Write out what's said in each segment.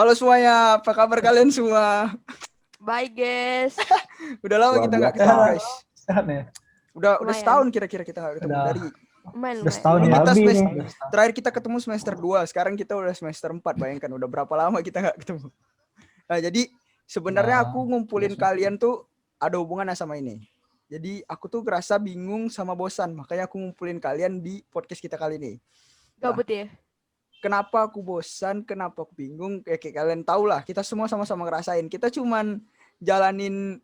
Halo semuanya, apa kabar kalian semua? Baik guys. Udah lama Luar kita nggak biasa. ketemu guys. Sehat nih. Udah Lumayan. setahun kira-kira kita nggak ketemu Udah. dari Udah setahun ini ya kita lebih semester, nih. terakhir kita ketemu semester 2, sekarang kita udah semester 4. Bayangkan udah berapa lama kita nggak ketemu. Nah, jadi sebenarnya aku ngumpulin kalian tuh ada hubungannya sama ini. Jadi aku tuh ngerasa bingung sama bosan, makanya aku ngumpulin kalian di podcast kita kali ini. Gabut ya? Kenapa aku bosan, kenapa aku bingung, kayak kalian tahu lah, kita semua sama-sama ngerasain. Kita cuman jalanin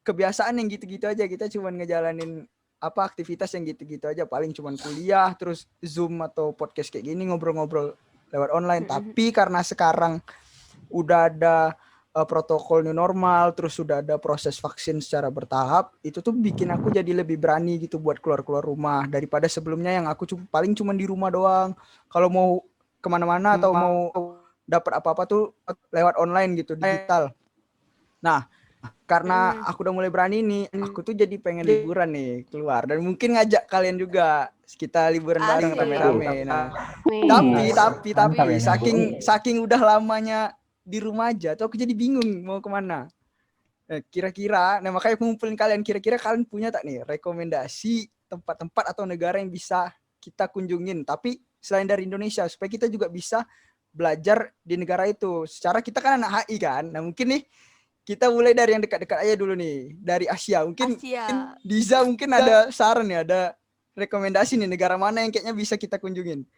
kebiasaan yang gitu-gitu aja, kita cuman ngejalanin apa aktivitas yang gitu-gitu aja, paling cuman kuliah, terus Zoom atau podcast kayak gini, ngobrol-ngobrol lewat online. Tapi karena sekarang udah ada protokol new normal, terus sudah ada proses vaksin secara bertahap, itu tuh bikin aku jadi lebih berani gitu buat keluar-keluar rumah daripada sebelumnya yang aku paling cuma di rumah doang. Kalau mau kemana-mana atau mau dapat apa-apa tuh lewat online gitu, digital. Nah, karena aku udah mulai berani nih, aku tuh jadi pengen liburan nih keluar dan mungkin ngajak kalian juga kita liburan bareng rame-rame. Nah, tapi saking udah lamanya di rumah aja tuh aku jadi bingung mau kemana. Kira-kira, nah makanya aku ngumpulin kalian, kira-kira kalian punya tak nih rekomendasi tempat-tempat atau negara yang bisa kita kunjungin, tapi selain dari Indonesia, supaya kita juga bisa belajar di negara itu. Secara kita kan anak HI kan, nah mungkin nih kita mulai dari yang dekat-dekat aja dulu nih, dari Asia. Mungkin Diza mungkin ada saran ya, ada rekomendasi nih negara mana yang kayaknya bisa kita kunjungin.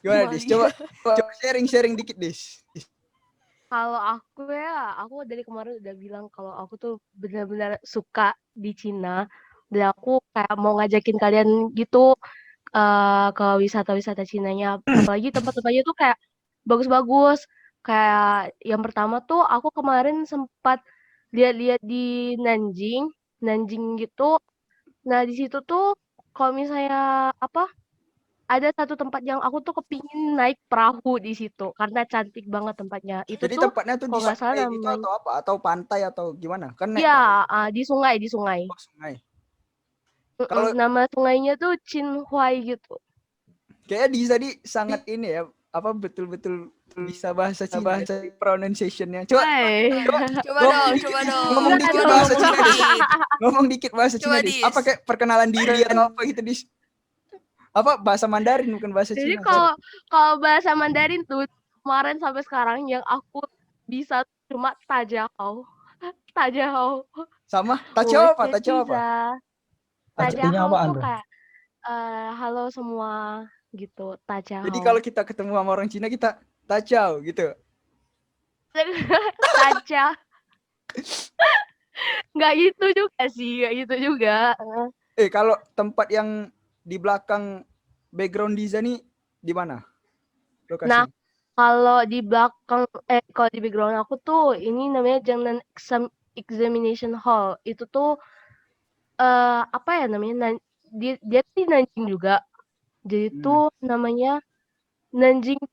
Gimana Dis? Coba sharing dikit Dis. Kalau aku dari kemarin udah bilang kalau aku tuh benar-benar suka di Cina. Dan aku kayak mau ngajakin kalian gitu ke wisata-wisata Cinanya. Apalagi tempat-tempatnya tuh kayak bagus-bagus. Kayak yang pertama tuh aku kemarin sempat lihat-lihat di Nanjing. Nanjing gitu. Nah di situ tuh kalau misalnya ada satu tempat yang aku tuh kepingin naik perahu di situ karena cantik banget tempatnya. Itu Jadi tuh tempatnya tuh di kalau nggak salah sungai gitu namanya. atau apa? Atau pantai atau gimana? Kan naik Ya, di sungai, di sungai. sungai. Kalau Nama sungainya tuh Cinhuai gitu. kayaknya Diza di sangat ini ya, apa betul-betul bisa bahasa Cina, pronunciation-nya. Coba ngomong dikit bahasa Cina Dis. Ngomong dikit bahasa Cina Dis. Apa kayak perkenalan diri atau apa gitu Dis? Apa bahasa Mandarin bukan bahasa Jadi Cina. kalau bahasa Mandarin tuh kemarin sampai sekarang yang aku bisa cuma tajahau. Tajahau. Sama tachao apa? Artinya Tajahau apaan tuh tuh? kayak halo semua gitu, tajahau. Jadi kalau kita ketemu sama orang Cina kita tachao gitu. Tajah. Nggak gitu juga sih, nggak gitu juga. Kalau tempat yang di belakang background Diza nih di mana? Lokasi. Nah, kalau di belakang kalau di background aku tuh ini namanya Jiangnan Examination Hall. Itu tuh apa ya namanya? Dia sih Nanjing juga. Jadi tuh namanya Nanjing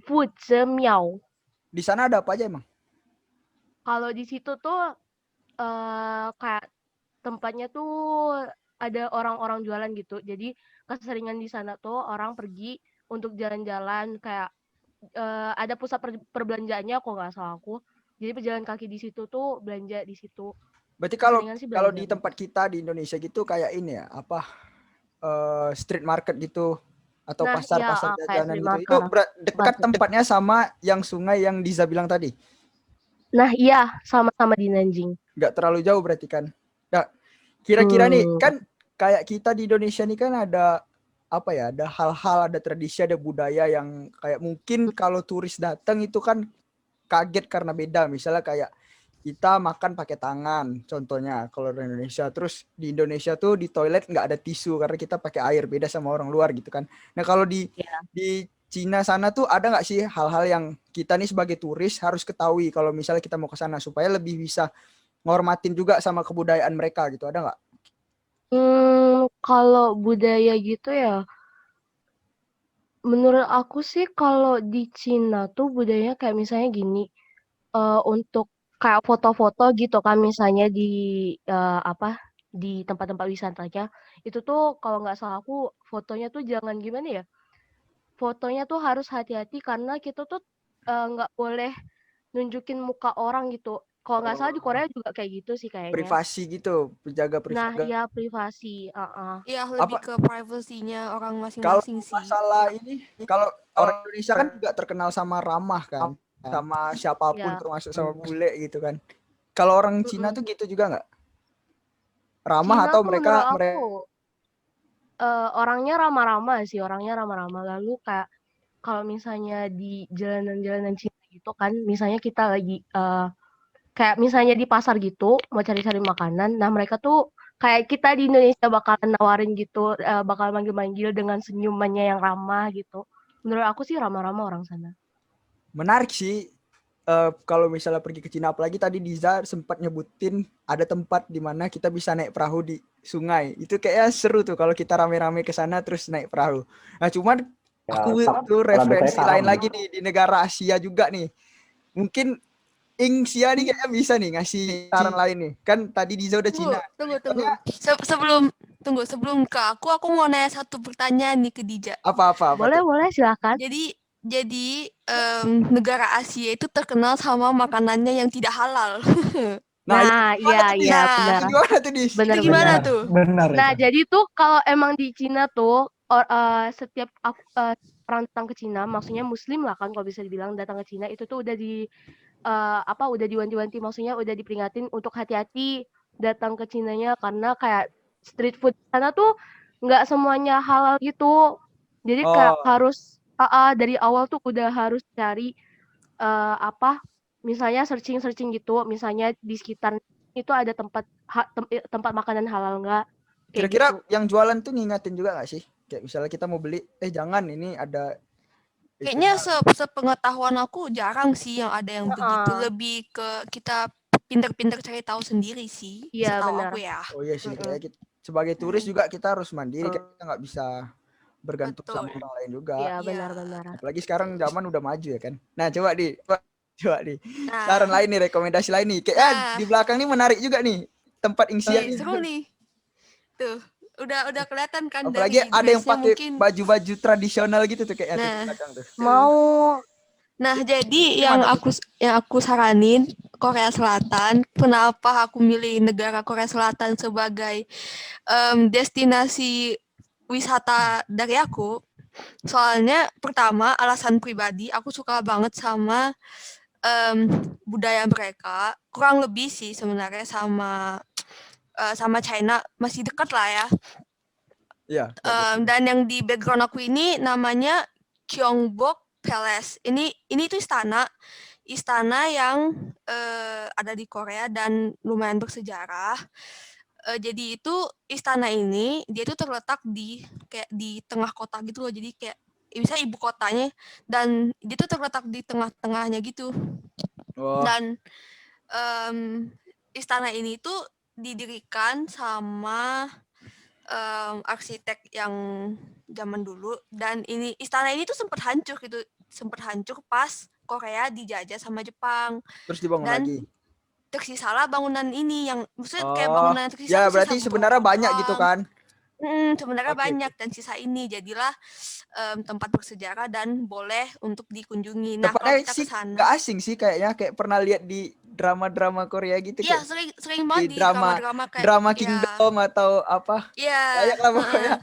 Puzemiao. Di sana ada apa aja emang? Kalau di situ tuh kayak tempatnya tuh ada orang-orang jualan gitu. Jadi keseringan di sana tuh orang pergi untuk jalan-jalan kayak ada pusat perbelanjaannya kok nggak salah aku. Jadi pejalan kaki di situ tuh belanja di situ. Berarti Keseringan sih kalau belanja. di tempat kita di Indonesia gitu kayak ini ya, apa street market gitu atau pasar-pasar jajanan gitu. Itu dekat tempatnya sama yang sungai yang Diza bilang tadi. Nah, iya, sama-sama di Nanjing. Nggak terlalu jauh berarti kan. Nah, kira-kira nih kan kayak kita di Indonesia nih kan ada apa ya, ada hal-hal, ada tradisi, ada budaya yang kayak mungkin kalau turis datang itu kan kaget karena beda. Misalnya kayak kita makan pakai tangan, contohnya kalau di Indonesia. Terus di Indonesia tuh di toilet nggak ada tisu karena kita pakai air, beda sama orang luar gitu kan. Nah kalau di Cina sana tuh ada nggak sih hal-hal yang kita nih sebagai turis harus ketahui kalau misalnya kita mau ke sana supaya lebih bisa ngormatin juga sama kebudayaan mereka gitu, ada nggak? Kalau budaya gitu ya, menurut aku sih kalau di Cina tuh budayanya kayak misalnya gini, untuk kayak foto-foto gitu kan misalnya di di tempat-tempat wisatanya, itu tuh kalau nggak salah aku fotonya tuh jangan gimana ya, fotonya tuh harus hati-hati karena kita tuh nggak boleh nunjukin muka orang gitu. Kalau nggak salah di Oh, Korea juga kayak gitu sih kayaknya. privasi gitu, penjaga Nah, privasi. ya privasi, heeh. Ya lebih Apa ke privasinya orang kalau masing-masing sih. masalah ini, kalau orang Indonesia kan juga terkenal sama ramah kan, sama siapapun Ya, termasuk sama bule gitu kan. Kalau orang Cina mhm. tuh gitu juga nggak? Ramah Cina atau tuh menurut mereka aku, orangnya ramah-ramah sih, orangnya ramah-ramah. Lalu kayak kalau misalnya di jalanan-jalanan Cina gitu kan, misalnya kita lagi, kayak misalnya di pasar gitu, mau cari-cari makanan, nah mereka tuh kayak kita di Indonesia bakalan nawarin gitu, bakal manggil-manggil dengan senyumannya yang ramah gitu. Menurut aku sih ramah-ramah orang sana. menarik sih. Kalau misalnya pergi ke Cina, apalagi tadi Diza sempat nyebutin ada tempat di mana kita bisa naik perahu di sungai. Itu kayaknya seru tuh kalau kita rame-rame ke sana terus naik perahu. Nah, cuman Ya, aku tuh karena biasanya referensi karam lain nih. lagi di negara Asia juga nih. Mungkin Sia nih kayaknya bisa nih ngasih saran lain nih. Kan tadi Diza udah Cina. Tunggu. Sebelum ke aku mau nanya satu pertanyaan nih ke Dija. Apa tuh? Boleh, silakan. Jadi negara Asia itu terkenal sama makanannya yang tidak halal. Nah, itu Nah, gimana tuh, Dis? iya Nah, benar. Itu gimana tuh, Dis? itu Benar gimana benar. Benar, tuh? benar Nah, itu. jadi tuh kalau emang di Cina tuh setiap orang datang ke Cina, maksudnya muslim lah kan kalau bisa dibilang datang ke Cina itu tuh udah udah diwanti-wanti, maksudnya udah diperingatin untuk hati-hati datang ke Cinanya karena kayak street food di sana tuh nggak semuanya halal gitu. Jadi kayak Oh, harus dari awal tuh udah harus cari misalnya searching-searching gitu, misalnya di sekitar itu ada tempat makanan halal nggak, kayak kira-kira gitu. yang jualan tuh ngingatin juga nggak sih? Kayak misalnya kita mau beli, jangan ini ada Kayaknya itunya. sepengetahuan aku jarang sih yang ada yang begitu. Heeh, Lebih ke kita pinter-pinter cari tahu sendiri sih, iya setahu benar. aku ya. Oh iya sih, Mhm, kayak kita sebagai turis juga kita harus mandiri, kan kita nggak bisa bergantung sama Betul. orang lain juga. iya Iya. benar-benar. Apalagi sekarang zaman udah maju ya kan. Nah, coba di saran Nah, lain nih, rekomendasi lain nih. Kayaknya nah, di belakang nih menarik juga nih tempat Ingsia nih. seru nih. Tuh, udah kelihatan kan Apalagi dari ada yang dressnya pakai mungkin. baju-baju tradisional gitu tuh kayaknya tuh di Nah, belakang tuh. tuh. Mau Nah, jadi Gimana tuh? yang aku saranin Korea Selatan, kenapa aku milih negara Korea Selatan sebagai destinasi wisata dari aku? Soalnya pertama alasan pribadi, aku suka banget sama em, budaya mereka. Kurang lebih sih sebenarnya sama China masih dekat lah ya. Iya, kayak gitu. Dan yang di background aku ini namanya Gyeongbok Palace. Ini tuh istana yang ada di Korea dan lumayan bersejarah. Jadi itu istana ini dia tuh terletak di kayak di tengah kota gitu loh. Jadi kayak bisa ibu kotanya dan dia tuh terletak di tengah-tengahnya gitu. Oh, Dan istana ini tuh didirikan sama arsitek yang zaman dulu dan istana ini tuh sempat hancur pas Korea dijajah sama Jepang terus dibangun dan lagi. tersisalah bangunan ini yang maksudnya kayak Oh, bangunan yang tersisa ya tuh sisa berarti sebenarnya beberapa banyak gitu doang. kan. Sebenarnya Oke, banyak oke. dan sisa ini jadilah tempat bersejarah dan boleh untuk dikunjungi. Nah, kalau Tempatnya kita ke sih nggak sana, asing sih kayaknya, kayak pernah lihat di drama-drama Korea gitu, iya kayak sering sering banget di di drama drama-drama kayak drama ya, Kingdom atau apa. iya, Banyak lah heeh. pokoknya.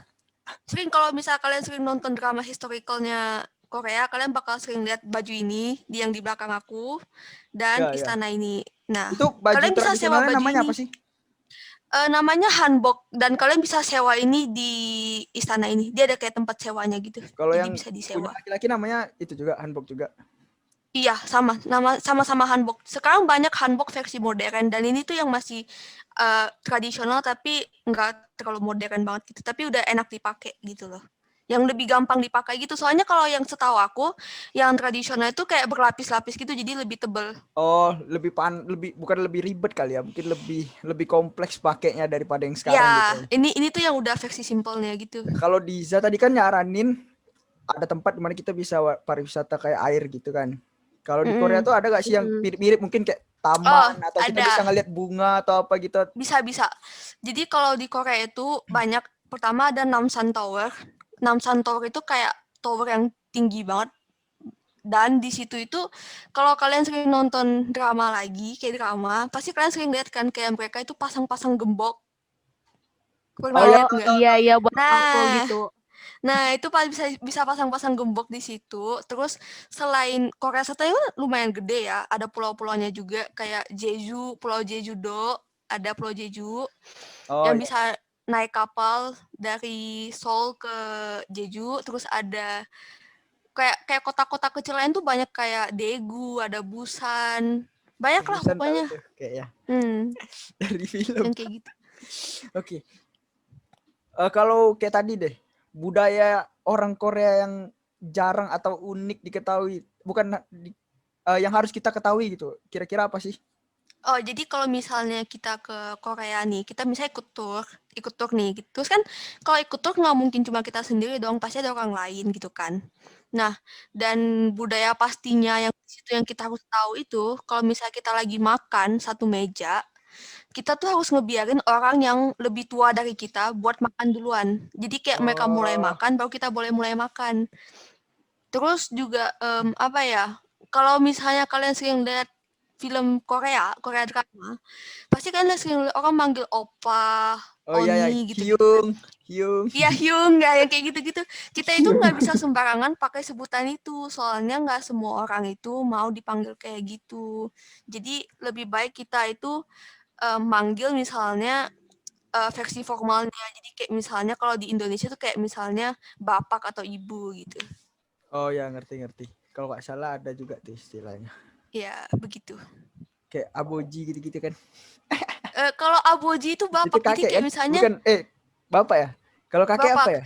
Sering kalau misal kalian sering nonton drama historicalnya Korea, kalian bakal sering lihat baju ini yang di belakang aku dan Ya, ya. istana ini. Nah, Itu baju kalian bisa sewa tradisionalnya baju namanya apa ini. sih? Namanya hanbok dan kalian bisa sewa ini di istana ini. Dia ada kayak tempat sewanya gitu. Kalau Jadi yang bisa punya disewa. laki-laki namanya itu juga hanbok juga. Iya, sama-sama hanbok. Sekarang banyak hanbok versi modern dan ini tuh yang masih tradisional tapi nggak terlalu modern banget gitu. Tapi udah enak dipakai gitu loh. Yang lebih gampang dipakai gitu. Soalnya kalau yang setahu aku, yang tradisional itu kayak berlapis-lapis gitu, jadi lebih tebel. Oh, lebih bukan lebih ribet kali ya, mungkin lebih lebih kompleks pakainya daripada yang sekarang Ya, gitu. ini tuh yang udah versi simpelnya gitu. Kalau Diza tadi kan nyaranin ada tempat di mana kita bisa pariwisata kayak air gitu kan. Kalau di Korea Mm-mm. tuh ada gak sih yang mhm, mirip-mirip, mungkin kayak Oh, taman atau kita bisa ada. ngeliat bunga atau apa gitu? Bisa. Jadi kalau di Korea itu banyak, pertama ada Namsan Tower. Namsan Tower itu kayak tower yang tinggi banget. Dan di situ itu kalau kalian sering nonton drama lagi, kayak drama, pasti kalian sering lihat kan kayak mereka itu pasang-pasang gembok. Pernah Oh ya, lihat tahu nggak? tahu iya tahu. iya buat angko Nah, gitu. itu bisa pasang-pasang gembok di situ. Terus selain Korea Selatan itu lumayan gede ya, ada pulau-pulaunya juga kayak Jeju, Pulau Jeju-do, ada Pulau Jeju Oh yang ya. bisa naik kapal dari Seoul ke Jeju. Terus ada kayak kota-kota kecil lain tuh banyak kayak Daegu, ada Busan, banyak lah Busan tahu pokoknya. tuh kayaknya dari Yang film. kayak gitu. Oke. Kalau kayak tadi deh, budaya orang Korea yang jarang atau unik diketahui, bukan yang harus kita ketahui gitu. Kira-kira apa sih? Oh, jadi kalau misalnya kita ke Korea nih, kita misalnya ikut tur nih, gitu. Terus kan kalau ikut tur nggak mungkin cuma kita sendiri dong, pasti ada orang lain gitu kan. Nah, dan budaya pastinya yang di situ yang kita harus tahu itu, kalau misalnya kita lagi makan satu meja, kita tuh harus ngebiarin orang yang lebih tua dari kita buat makan duluan. Jadi kayak mereka mulai Oh, makan, baru kita boleh mulai makan. Terus juga apa ya? Kalau misalnya kalian sering lihat film Korea drama, pasti kalian sering lihat orang manggil opa, oh iya ya, oni gitu-gitu kan. Hyung, Hyung. Iya, Hyung, nggak yang kayak gitu-gitu. Kita itu nggak bisa sembarangan pakai sebutan itu, soalnya nggak semua orang itu mau dipanggil kayak gitu. Jadi lebih baik kita itu manggil misalnya versi formalnya. Jadi kayak misalnya kalau di Indonesia tuh kayak misalnya bapak atau ibu gitu. Oh ya, ngerti. Kalau nggak salah ada juga tuh istilahnya. Ya, begitu. Kayak aboji gitu-gitu kan. Kalau aboji itu Itu bapak, jadi kakek kayak kan? misalnya Bukan, bapak ya? Kalau kakek apa bapak, ya?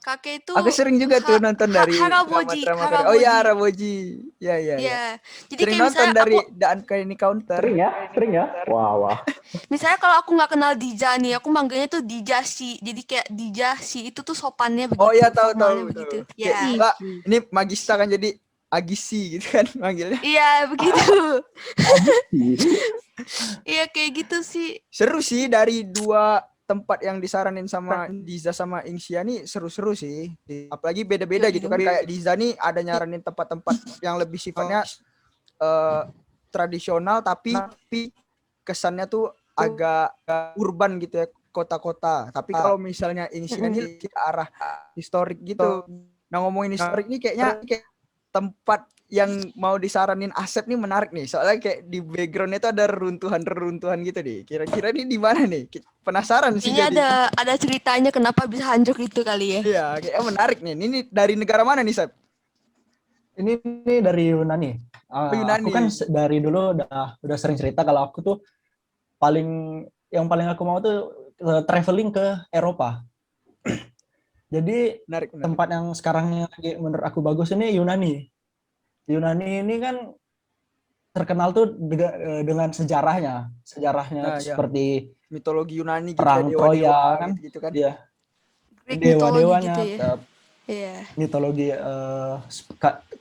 kakek itu Aku sering juga tuh nonton dari haraboji, drama-drama Korea. Oh ya, haraboji. Raboji. Ya. Ya, jadi Sering kayak nonton misalnya dari The Uncanny Counter. Sering ya. Wah. misalnya kalau aku nggak kenal Dija nih, aku manggilnya tuh Dijasi. Jadi kayak Dijasi itu tuh sopannya begitu, Oh ya, tahu. formalnya begitu. Kayak, Ya, Mbak, ini Magista kan jadi Agisi gitu kan manggilnya. iya begitu. Iya kayak gitu sih. Seru sih dari dua tempat yang disaranin sama Diza sama Ingxia nih, seru-seru sih. Apalagi beda-beda gitu kan. Kayak Diza nih ada nyaranin tempat-tempat yang lebih sifatnya tradisional tapi kesannya tuh agak urban gitu ya, kota-kota. Tapi kalau misalnya Ingxia nih ke arah historik gitu. Nah, ngomongin historik nih kayaknya kayak tempat yang mau disaranin Asep nih menarik nih. Soalnya kayak di background-nya itu ada reruntuhan gitu nih. Kira-kira ini di mana nih? Penasaran sih Kayaknya jadi. ada ceritanya kenapa bisa hancur itu kali ya. Iya, kayaknya menarik nih. Ini dari negara mana nih, Sep? Ini dari Yunani. Yunani. Aku kan dari dulu udah sering cerita kalau aku tuh yang paling aku mau tuh traveling ke Eropa. Jadi Menarik. tempat yang sekarang yang menurut aku bagus ini Yunani. Yunani ini kan terkenal tuh dengan sejarahnya. Nah, seperti mitologi Yunani gitu, perang dewa-dewa Troya kan. gitu kan. Iya. Greek mitologi Dewa-dewanya. gitu ya. Iya. Mitologi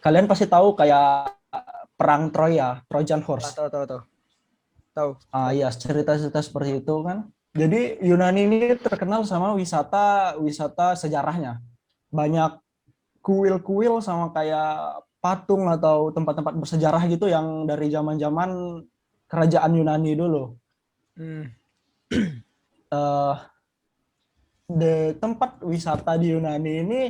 kalian pasti tahu kayak perang Troya, Trojan Horse. Tahu. Iya, cerita-cerita seperti itu kan. Jadi Yunani ini terkenal sama wisata sejarahnya. Banyak kuil-kuil sama kayak patung atau tempat-tempat bersejarah gitu yang dari zaman-zaman kerajaan Yunani dulu. Di tempat wisata di Yunani ini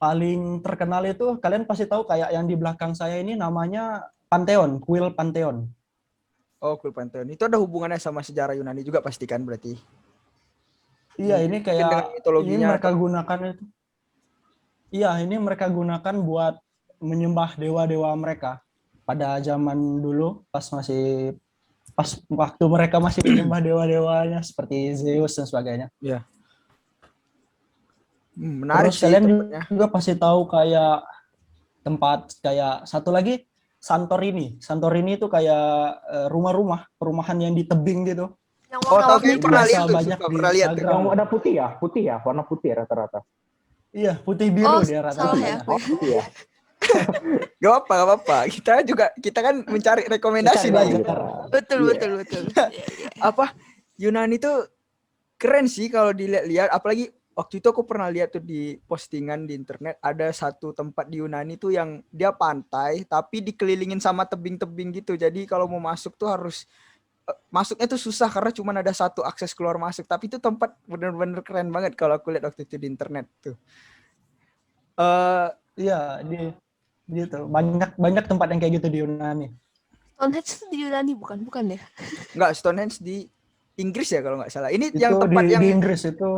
paling terkenal itu kalian pasti tahu kayak yang di belakang saya ini namanya Pantheon, kuil Pantheon. Oh, kuil Pantheon. Itu ada hubungannya sama sejarah Yunani juga pastikan berarti. Iya, ini kayak ini mereka gunakan itu. Iya, ini mereka gunakan buat menyembah dewa-dewa mereka pada zaman dulu pas waktu mereka masih menyembah dewa-dewanya seperti Zeus dan sebagainya. Iya. Menarik. Terus kalian juga pasti tahu kayak tempat kayak satu lagi Santorini. Santorini itu kayak rumah-rumah, perumahan yang di tebing gitu. Yang warna-warni itu pernah lihat tuh. Yang ada putih ya, warna putih rata-rata. Iya, putih biru dia rata-rata. Ya. Putih ya. Gak apa-apa. Kita kan mencari rekomendasi nih. Betul. Apa Yunani tuh keren sih kalau dilihat-lihat, apalagi waktu itu aku pernah lihat tuh di postingan di internet, ada satu tempat di Yunani tuh yang dia pantai tapi dikelilingin sama tebing-tebing gitu. Jadi kalau mau masuk tuh harus masuknya tuh susah karena cuma ada satu akses keluar masuk. Tapi itu tempat bener-bener keren banget kalau aku lihat waktu itu di internet tuh. Iya, di itu banyak tempat yang kayak gitu di Yunani. Stonehenge itu di Yunani bukan ya? Enggak, Stonehenge di Inggris ya kalau nggak salah. Ini Itu yang tempat yang di Inggris itu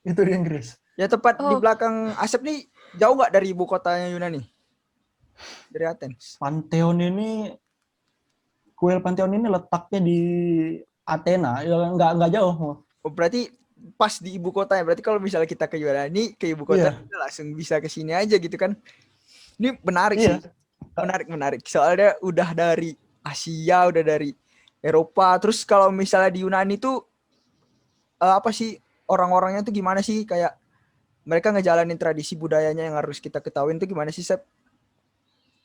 di Inggris. ya tepat di Oh. belakang Asep nih, jauh nggak dari ibu kotanya Yunani? Dari Athens. Kuil Pantheon ini letaknya di Athena, ya nggak jauh. Oh, berarti pas di ibu kotanya. Berarti kalau misalnya kita ke Yunani, ke ibu kota, Iya. kita langsung bisa ke sini aja gitu kan. Ini menarik Iya. sih. Menarik. Soalnya udah dari Asia, udah dari Eropa. Terus kalau misalnya di Yunani tuh apa sih orang-orangnya tuh gimana sih, kayak mereka ngejalanin tradisi budayanya yang harus kita ketahuin tuh gimana sih, Sep?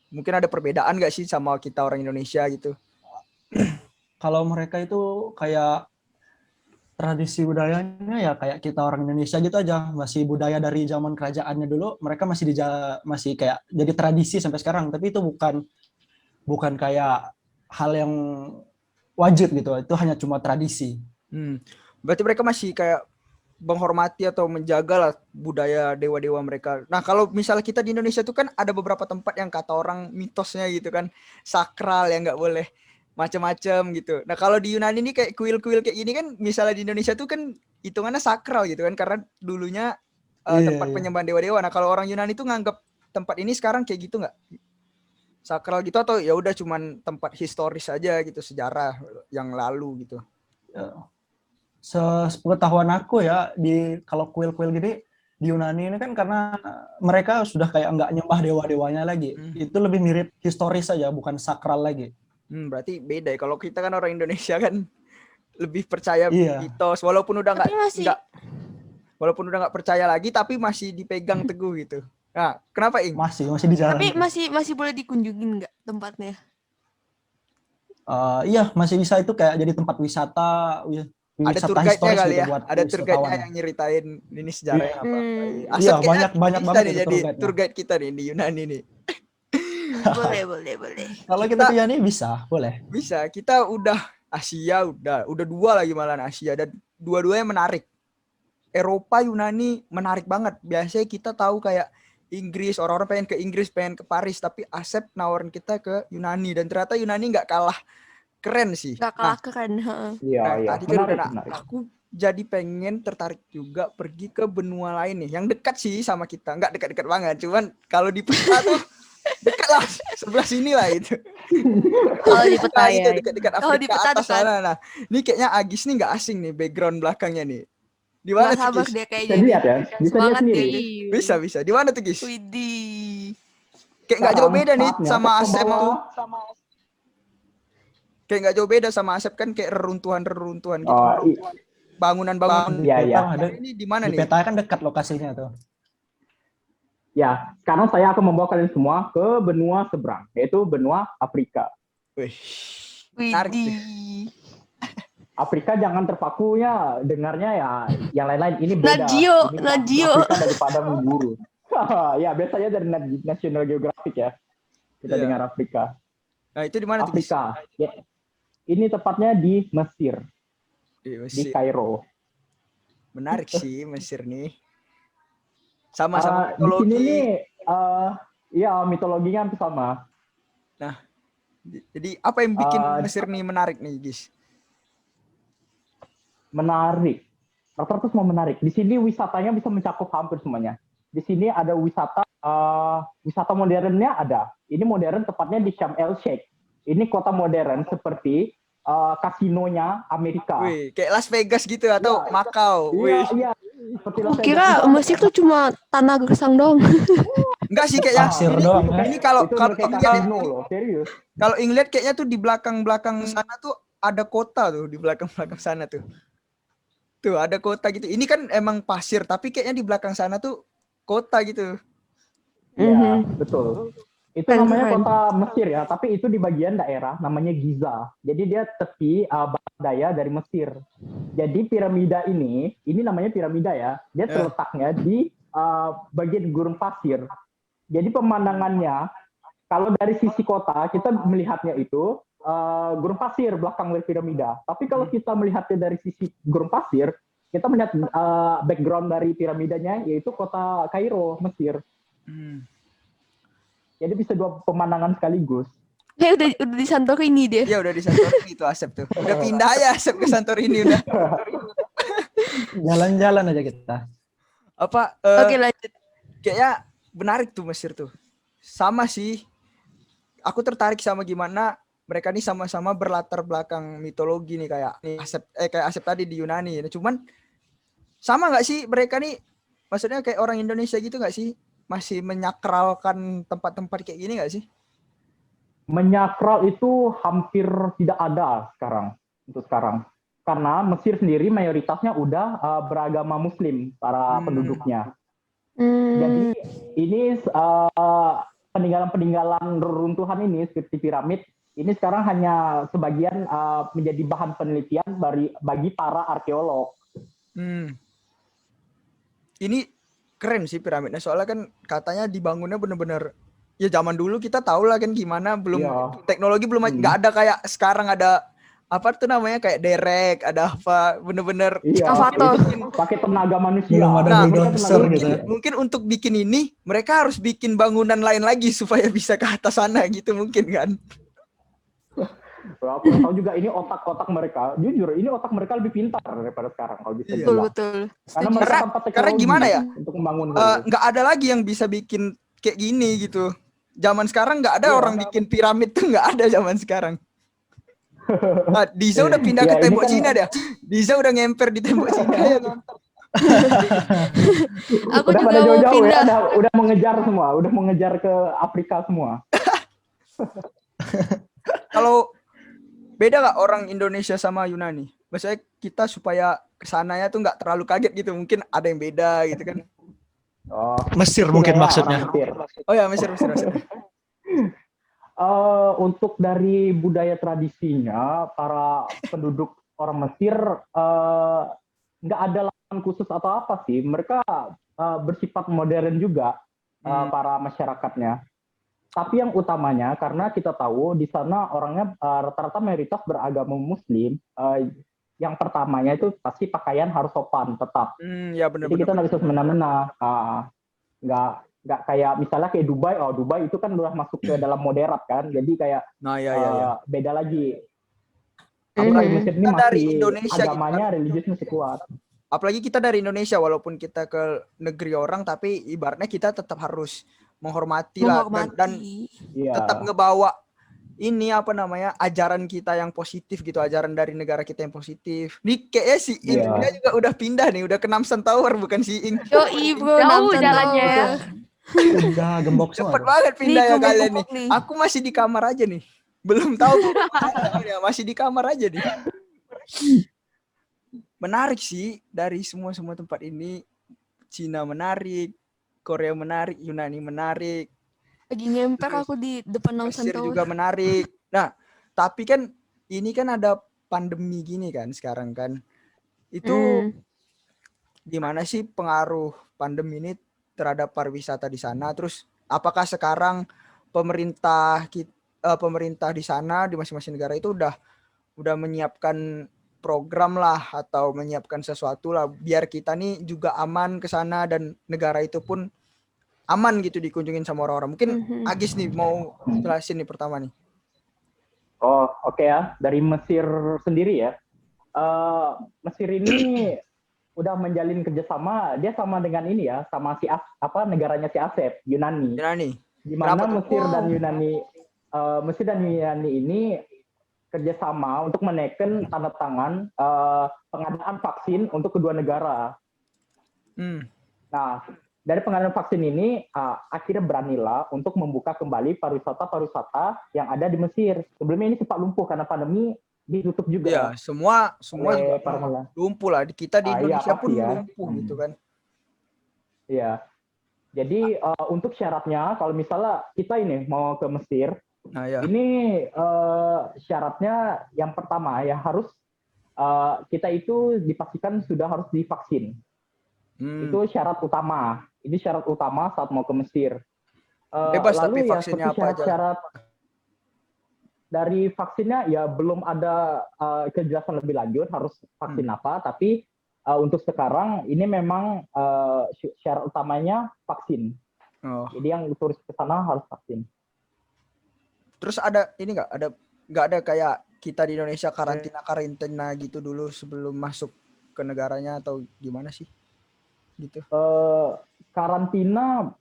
Mungkin ada perbedaan nggak sih sama kita orang Indonesia gitu? Kalau mereka itu kayak tradisi budayanya ya kayak kita orang Indonesia gitu aja, masih budaya dari zaman kerajaannya dulu, mereka masih kayak jadi tradisi sampai sekarang, tapi itu bukan kayak hal yang wajib gitu, itu hanya cuma tradisi. Berarti mereka masih kayak menghormati atau menjaga lah budaya dewa-dewa mereka. Nah, kalau misalnya kita di Indonesia tuh kan ada beberapa tempat yang kata orang mitosnya gitu kan, sakral, yang nggak boleh macam-macam gitu. Nah, kalau di Yunani ini kayak kuil-kuil kayak gini kan, misalnya di Indonesia tuh kan hitungannya sakral gitu kan, karena dulunya tempat penyembahan dewa-dewa. Nah, kalau orang Yunani tuh nganggap tempat ini sekarang kayak gitu nggak? Sakral gitu, atau ya udah cuman tempat historis aja gitu, sejarah yang lalu gitu? Sepengetahuan aku ya, kalau kuil-kuil gini di Yunani ini kan karena mereka sudah kayak nggak nyembah dewa-dewanya lagi. Itu lebih mirip historis saja, bukan sakral lagi. Berarti beda ya. Kalau kita kan orang Indonesia kan lebih percaya Iya. mitos, walaupun udah Tapi nggak percaya lagi, tapi masih dipegang teguh gitu. Nah, kenapa, Ing? Masih di jalan. Tapi masih boleh dikunjungin nggak tempatnya? Iya, masih bisa, itu kayak jadi tempat wisata Ada tour guide-nya kali gitu ya, buat ada tour guide-nya wisatawan. yang nyeritain ini sejarahnya apa. Iya, banyak banget nih itu jadi tour guide-nya. tour guide kita nih di Yunani nih. Boleh. Kalau kita ke Yunani bisa, boleh. Bisa, kita udah Asia, udah dua lagi malahan Asia, dan dua-duanya menarik. Eropa, Yunani menarik banget. Biasanya kita tahu kayak Inggris, orang-orang pengen ke Inggris, pengen ke Paris, tapi Asep nawarin kita ke Yunani, dan ternyata Yunani nggak kalah keren sih. Nggak kalah keren. Iya. Tadi kan Menarik. aku jadi pengen tertarik juga pergi ke benua lain nih, yang dekat sih sama kita, nggak dekat-dekat banget, cuman kalau di peta tuh dekat lah, sebelah sini lah itu. Kalau di peta Itu ya. dekat-dekat Kalau di Afrika peta atas dekat. sana. Nah, ini kayaknya Agis nih nggak asing nih background belakangnya nih. Di mana Nggak tuh, sabar Gis? deh Bisa kayaknya. lihat ya, bisa lihat Semangat sendiri. nih. Bisa. Di mana tuh, Gis? Widih. Kayak nggak jauh beda nih Saatnya sama saya Asep membawa- tuh. Kayak nggak jauh beda sama Asep kan, kayak reruntuhan gitu. Bangunan-bangunan. Iya. Ini di mana Di nih? peta kan dekat lokasinya tuh. Ya, sekarang saya akan membawa kalian semua ke benua seberang, yaitu benua Afrika. Wih. Menarik sih. Widih. Afrika jangan terpakunya dengarnya ya yang lain-lain, ini beda. Najio. Ini Afrika daripada memburu. Ya, biasanya dari National Geographic ya. Kita Iya. dengar Afrika. Nah, itu di mana tuh, Gis? Afrika. Ya. Ini tepatnya di Mesir, Di di Mesir. Kairo. Menarik sih Mesir nih. Sama-sama Di sini mitologi. nih, ya mitologinya hampir sama. Jadi apa yang bikin Mesir nih menarik nih, Gis? Menarik. Rata-rata semua menarik. Di sini wisatanya bisa mencakup hampir semuanya. Di sini ada wisata modernnya ada. Ini modern tepatnya di Sharm El Sheikh. Ini kota modern seperti kasinonya Amerika. Wih, kayak Las Vegas gitu atau Macau. Wih. Iya. Seperti Las Vegas. Kira Mesir tuh cuma tanah gersang doang. Enggak sih kayaknya. Pasir doang, kan? Ini kalau itu kalau mereka Ing lihat, kasino loh, serius. kalau Ing lihat kayaknya tuh di belakang sana tuh ada kota tuh, di belakang sana tuh. Tuh ada kota gitu. Ini kan emang pasir, tapi kayaknya di belakang sana tuh kota gitu. Iya, betul. Itu Keren, namanya keren. kota Mesir ya, tapi itu di bagian daerah namanya Giza. Jadi dia tepi barat daya dari Mesir. Jadi piramida ini namanya piramida ya. Dia terletaknya di bagian gurun pasir. Jadi pemandangannya, kalau dari sisi kota kita melihatnya itu gurun pasir belakang dari piramida. Tapi kalau kita melihatnya dari sisi gurun pasir, kita melihat background dari piramidanya yaitu kota Kairo, Mesir. Jadi bisa dua pemandangan sekaligus. Udah di Santorini dia. Ya udah di Santorini itu Asep tuh. Udah pindah ya Asep ke Santorini udah. Jalan-jalan aja kita. Apa? Oke, lanjut. Kayaknya menarik tuh Mesir tuh. Sama sih. Aku tertarik sama gimana mereka nih sama-sama berlatar belakang mitologi nih kayak kayak Asep tadi di Yunani. Nah, cuman sama nggak sih mereka nih? Maksudnya kayak orang Indonesia gitu nggak sih? Masih menyakralkan tempat-tempat kayak gini nggak sih? Menyakral itu hampir tidak ada untuk sekarang. Karena Mesir sendiri mayoritasnya udah beragama Muslim para penduduknya. Jadi ini peninggalan-peninggalan reruntuhan ini seperti piramid ini sekarang hanya sebagian menjadi bahan penelitian bagi para arkeolog. Ini keren sih piramidnya soalnya kan katanya dibangunnya bener-bener ya zaman dulu kita tahu lah kan gimana teknologi belum nggak ada kayak sekarang ada apa tuh namanya kayak derek ada apa bener-bener Excavator pakai tenaga manusia. Belum ada bulldozer gitu. Mungkin untuk bikin ini mereka harus bikin bangunan lain lagi supaya bisa ke atas sana gitu mungkin kan. Aku tahu juga ini otak-otak mereka. Jujur, ini otak mereka lebih pintar daripada sekarang kalau bisa dibilang. Betul. Karena gimana ya? Untuk membangun nggak ada lagi yang bisa bikin kayak gini gitu. Zaman sekarang nggak ada orang bikin piramid tuh nggak ada zaman sekarang. Nah, Diza udah pindah ke tembok Cina dah. Diza udah ngemper di tembok Cina ya. Aku udah juga pada mau jauh-jauh pindah. ya, udah mengejar semua, udah mengejar ke Afrika semua. Kalau beda nggak orang Indonesia sama Yunani? Maksudnya kita supaya kesananya tuh nggak terlalu kaget gitu. Mungkin ada yang beda gitu kan. Mesir mungkin maksudnya. Oh ya Mesir. Untuk dari budaya tradisinya, para penduduk orang Mesir nggak ada lahan khusus atau apa sih. Mereka bersifat modern juga para masyarakatnya. Tapi yang utamanya karena kita tahu di sana orangnya rata-rata mayoritas beragama Muslim. Yang pertamanya itu pasti pakaian harus sopan tetap. Ya benar. Jadi kita nggak bisa semena-mena. Nggak kayak misalnya kayak Dubai. Dubai itu kan udah masuk ke dalam moderat kan. Jadi kayak beda lagi. Apalagi Mesir ini masih agamanya religius masih kuat. Apalagi kita dari Indonesia walaupun kita ke negeri orang tapi ibaratnya kita tetap harus menghormati lah dan tetap ngebawa ini apa namanya ajaran kita yang positif gitu, ajaran dari negara kita yang positif. Nih kayaknya si Ing dia juga udah pindah nih, udah ke Namsan Tower bukan si Ing. Yoi bro, jauh jalannya ya. Udah gembok semua. Cepet banget pindah ya kalian nih. Aku masih di kamar aja nih. Belum tahu masih di kamar aja nih. Menarik sih dari semua tempat ini. Cina menarik, Korea menarik, Yunani menarik. Lagi nyemper aku di depan Namsan Mesir Tower. juga menarik. Nah, tapi kan ini kan ada pandemi gini kan sekarang kan. Itu gimana sih pengaruh pandemi ini terhadap pariwisata di sana? Terus apakah sekarang pemerintah di sana di masing-masing negara itu udah menyiapkan program lah atau menyiapkan sesuatu lah biar kita nih juga aman ke sana dan negara itu pun aman gitu dikunjungin sama orang-orang. Mungkin Agis nih mau jelasin nih pertama nih. Oke ya. Dari Mesir sendiri ya. Mesir ini udah menjalin kerjasama. Dia sama dengan ini ya, sama negaranya si Asep, Yunani. Di mana Mesir dan Yunani ini kerjasama untuk menekan tanda tangan pengadaan vaksin untuk kedua negara. Nah, dari pengadaan vaksin ini akhirnya beranilah untuk membuka kembali pariwisata yang ada di Mesir. Sebelumnya ini sempat lumpuh karena pandemi, ditutup juga. Iya, semua juga lumpuh lah. Kita di Indonesia pun lumpuh gitu kan. Iya. Jadi untuk syaratnya, kalau misalnya kita ini mau ke Mesir, Nah, ya. ini syaratnya yang pertama ya harus kita itu dipastikan sudah harus divaksin. Itu syarat utama. Ini syarat utama saat mau ke Mesir. Bebas tapi Lalu ya vaksinnya seperti apa aja? syarat-syarat dari vaksinnya ya belum ada kejelasan lebih lanjut harus vaksin apa, tapi untuk sekarang ini memang syarat utamanya vaksin. Oh. Jadi yang turis ke sana harus vaksin. Terus ada ini nggak ada kayak kita di Indonesia karantina gitu dulu sebelum masuk ke negaranya atau gimana sih? Gitu. Karantina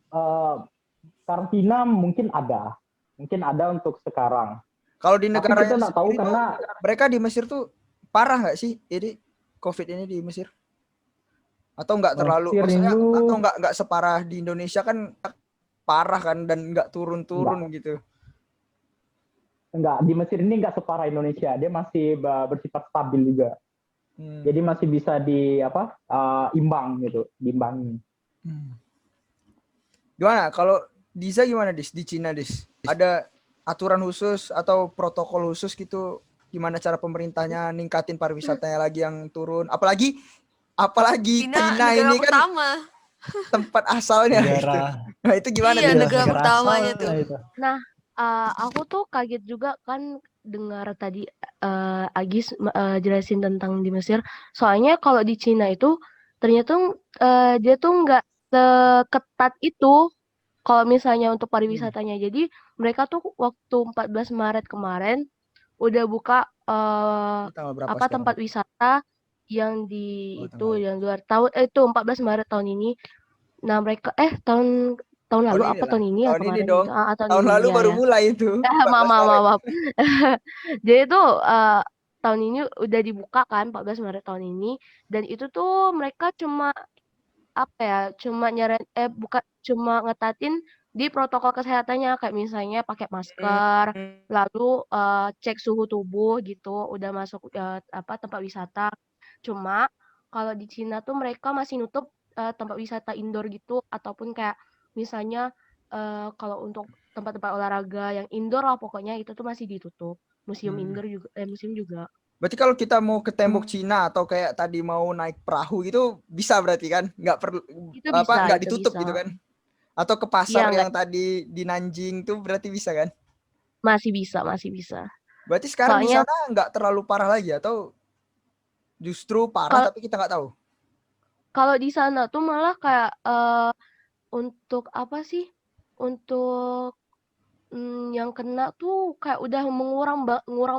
mungkin ada untuk sekarang. Kalau di negara kita nggak tahu karena mereka di Mesir tuh parah nggak sih ini COVID ini di Mesir? Atau nggak terlalu? Maksudnya atau nggak separah di Indonesia kan parah kan dan nggak turun-turun gitu? Enggak, di Mesir ini nggak separah Indonesia, dia masih bersifat stabil juga. Jadi masih bisa imbang gitu, diimbangi. Gimana kalau Diza gimana Dis di Cina Dis? Ada aturan khusus atau protokol khusus gitu? Gimana cara pemerintahnya ningkatin pariwisatanya lagi yang turun? Apalagi Cina ini kan tempat asalnya gitu. Nah itu gimana? Iya, negara pertamanya tuh. Nah, aku tuh kaget juga kan dengar tadi Agis jelasin tentang di Mesir. Soalnya kalau di Cina itu ternyata dia tuh nggak seketat itu kalau misalnya untuk pariwisatanya. Jadi mereka tuh waktu 14 Maret kemarin udah buka tempat wisata yang di yang luar tahun itu 14 Maret tahun ini. Nah mereka tahun lalu apa tahun ini ya kemarin dong. gitu. Tahun lalu baru mulai itu. Maaf. Jadi itu tahun ini udah dibuka kan 14 Maret tahun ini, dan itu tuh mereka cuma cuma ngetatin di protokol kesehatannya kayak misalnya pakai masker, lalu cek suhu tubuh gitu, udah masuk tempat wisata. Cuma kalau di Cina tuh mereka masih nutup tempat wisata indoor gitu, ataupun kayak misalnya kalau untuk tempat-tempat olahraga yang indoor lah pokoknya itu tuh masih ditutup. Museum indoor juga, museum juga. Berarti kalau kita mau ke tembok Cina atau kayak tadi mau naik perahu gitu bisa berarti kan? Nggak perlu nggak ditutup gitu kan? Atau ke pasar yang tadi di Nanjing tuh berarti bisa kan? Masih bisa. Berarti sekarang di sana nggak terlalu parah lagi atau justru parah tapi kita nggak tahu? Kalau di sana tuh malah kayak untuk apa sih? Untuk yang kena tuh kayak udah mengurang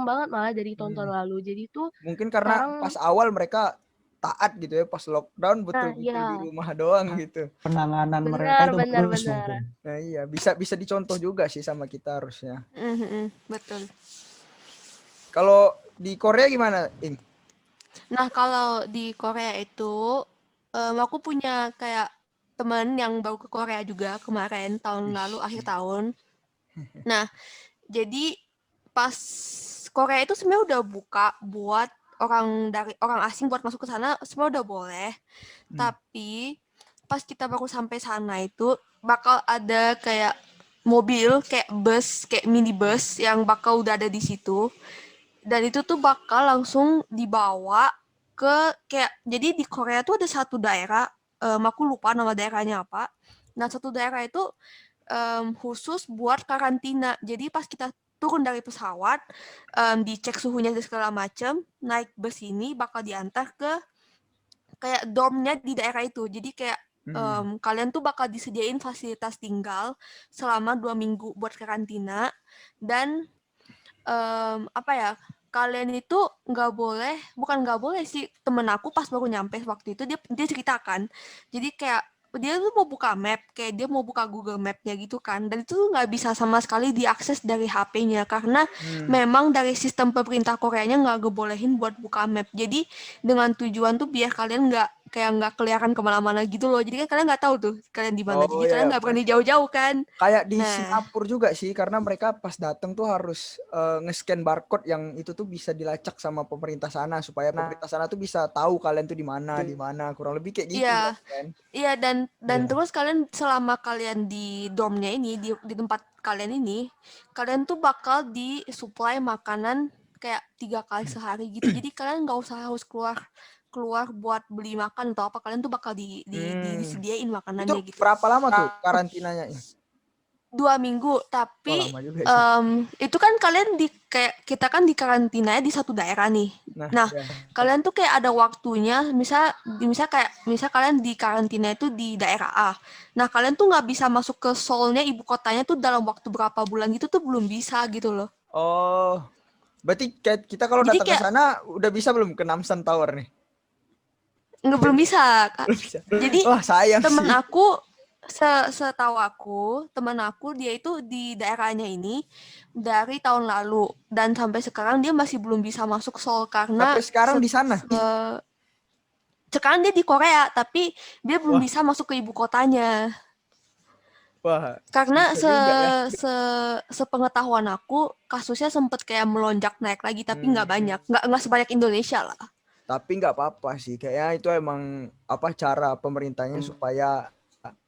banget malah dari tahun lalu. Jadi tuh mungkin karena pas awal mereka taat gitu ya, pas lockdown betul-betul di rumah doang gitu. Penanganan mereka itu bagus mungkin. Nah iya, bisa dicontoh juga sih sama kita harusnya. Betul. Kalau di Korea gimana, Ing? Nah kalau di Korea itu aku punya kayak teman yang baru ke Korea juga kemarin tahun lalu akhir tahun. Nah, jadi pas Korea itu sebenarnya udah buka buat orang asing buat masuk ke sana, semua udah boleh. Tapi pas kita baru sampai sana itu bakal ada kayak mobil, kayak bus, kayak minibus yang bakal udah ada di situ. Dan itu tuh bakal langsung dibawa ke kayak, jadi di Korea tuh ada satu daerah, aku lupa nama daerahnya apa. Nah, satu daerah itu khusus buat karantina. Jadi pas kita turun dari pesawat, dicek suhunya dan segala macam, naik bus ini bakal diantar ke kayak dormnya di daerah itu. Jadi kayak kalian tuh bakal disediain fasilitas tinggal selama 2 minggu buat karantina. Dan kalian itu bukan nggak boleh sih, temen aku pas baru nyampe waktu itu dia ceritakan. Jadi kayak dia tuh mau buka map, kayak dia mau buka Google Map-nya gitu kan, dan itu nggak bisa sama sekali diakses dari HP-nya karena memang dari sistem pemerintah Koreanya nggak ngebolehin buat buka map. Jadi dengan tujuan tuh biar kalian nggak kayak nggak kelihatan kemana-mana gitu loh. Jadi kan kalian nggak tahu tuh kalian di mana. Oh Jadi kalian iya, nggak berani jauh-jauh kan. kayak di Nah. Singapura juga sih, karena mereka pas datang tuh harus nge-scan barcode yang itu tuh bisa dilacak sama pemerintah sana supaya pemerintah sana tuh bisa tahu kalian tuh di mana, kurang lebih kayak gitu Iya, kan. iya dan Iya. terus kalian selama kalian di dormnya ini di tempat kalian ini, kalian tuh bakal disuplai makanan kayak 3 kali sehari gitu. Jadi kalian nggak usah harus keluar buat beli makan atau apa. Kalian tuh bakal disediain Itu makanannya gitu. berapa lama tuh karantinanya? 2 minggu, tapi lama juga sih. itu kan kalian kayak kita kan di karantina di satu daerah nih. Nah, Ya. kalian tuh kayak ada waktunya, misal kalian di karantina itu di daerah A. Nah, kalian tuh nggak bisa masuk ke Seoul-nya, ibu kotanya tuh dalam waktu berapa bulan gitu tuh belum bisa gitu loh. Oh, berarti kayak kita kalau Jadi datang ke sana udah bisa belum ke Namsan Tower nih? belum bisa, Kak. Belum bisa. Jadi Wah, sayang temen sih. aku setahu aku, teman aku dia itu di daerahnya ini dari tahun lalu dan sampai sekarang dia masih belum bisa masuk Seoul karena Sampai sekarang di sana. sekarang dia di Korea tapi dia belum Wah. bisa masuk ke ibu kotanya. Wah, Karena bisa juga ya. sepengetahuan aku kasusnya sempet kayak melonjak naik lagi tapi nggak banyak, nggak sebanyak Indonesia lah. Tapi nggak apa-apa sih, kayaknya itu emang cara pemerintahnya supaya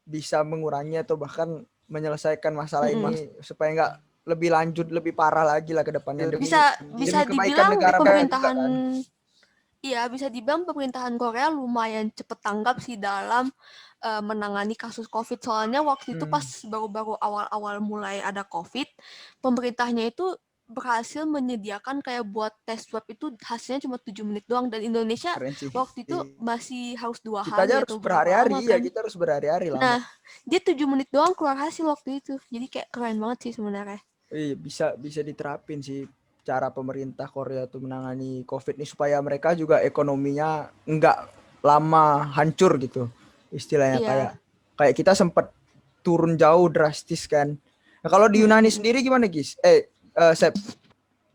bisa mengurangi atau bahkan menyelesaikan masalah ini supaya nggak lebih lanjut, lebih parah lagi lah ke depannya. Bisa demi kebaikan dibilang negara mereka pemerintahan juga kan. Iya, bisa dibilang pemerintahan Korea lumayan cepet tanggap sih dalam menangani kasus COVID. Soalnya waktu itu pas baru-baru awal-awal mulai ada COVID, pemerintahnya itu berhasil menyediakan kayak buat tes swab itu hasilnya cuma 7 menit doang. Dan Indonesia Keren sih. waktu itu masih harus 2 Kita hari aja harus atau berapa lama berhari-hari ya, kan. kita harus berhari-hari lama. Nah, dia 7 menit doang keluar hasil waktu itu. Jadi kayak keren banget sih sebenarnya. Iya, bisa diterapin sih cara pemerintah Korea tuh menangani COVID ini supaya mereka juga ekonominya enggak lama hancur gitu. Istilahnya Iya. kayak kita sempat turun jauh drastis kan. Nah, kalau di Yunani sendiri gimana, Gis? Sep,